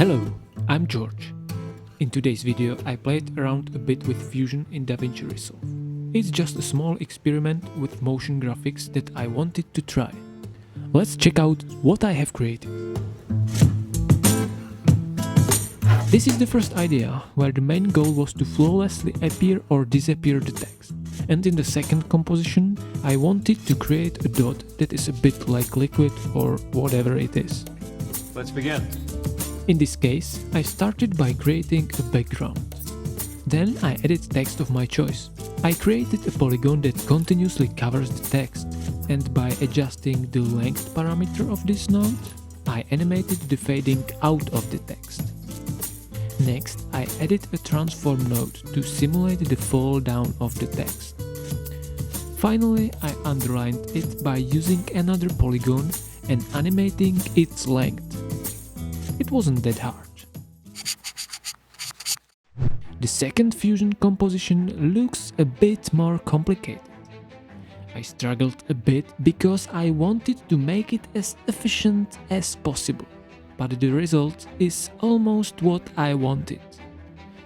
Hello, I'm George. In today's video I played around a bit with Fusion in Davinci Resolve. It's just a small experiment with motion graphics that I wanted to try. Let's check out what I have created. This is the first idea, where the main goal was to flawlessly appear or disappear the text. And in the second composition, I wanted to create a dot that is a bit like liquid or whatever it is. Let's begin. In this case, I started by creating a background. Then I added text of my choice. I created a polygon that continuously covers the text, and by adjusting the length parameter of this node, I animated the fading out of the text. Next, I added a transform node to simulate the fall down of the text. Finally, I underlined it by using another polygon and animating its length. It wasn't that hard. The second Fusion composition looks a bit more complicated. I struggled a bit because I wanted to make it as efficient as possible, but the result is almost what I wanted.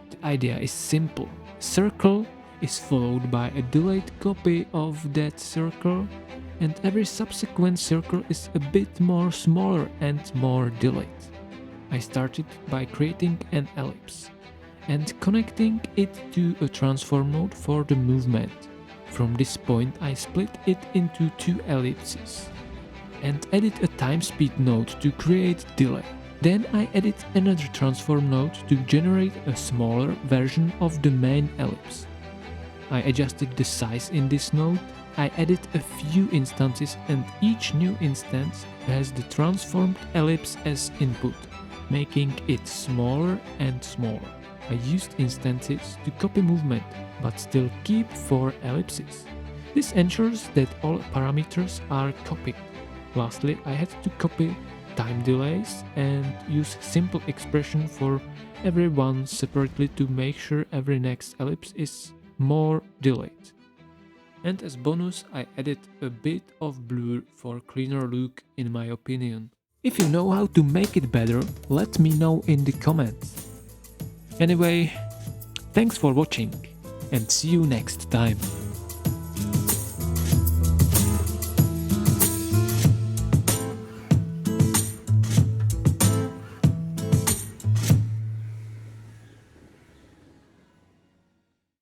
The idea is simple. A circle is followed by a delayed copy of that circle, and every subsequent circle is a bit more smaller and more delayed. I started by creating an ellipse and connecting it to a transform node for the movement. From this point I split it into two ellipses and added a time speed node to create delay. Then I added another transform node to generate a smaller version of the main ellipse. I adjusted the size in this node. I added a few instances, and each new instance has the transformed ellipse as input, making it smaller and smaller. I used instances to copy movement, but still keep 4 ellipses. This ensures that all parameters are copied. Lastly, I had to copy time delays and use simple expression for every one separately to make sure every next ellipse is more delayed. And as bonus, I added a bit of blur for cleaner look in my opinion. If you know how to make it better, let me know in the comments. Anyway, thanks for watching and see you next time.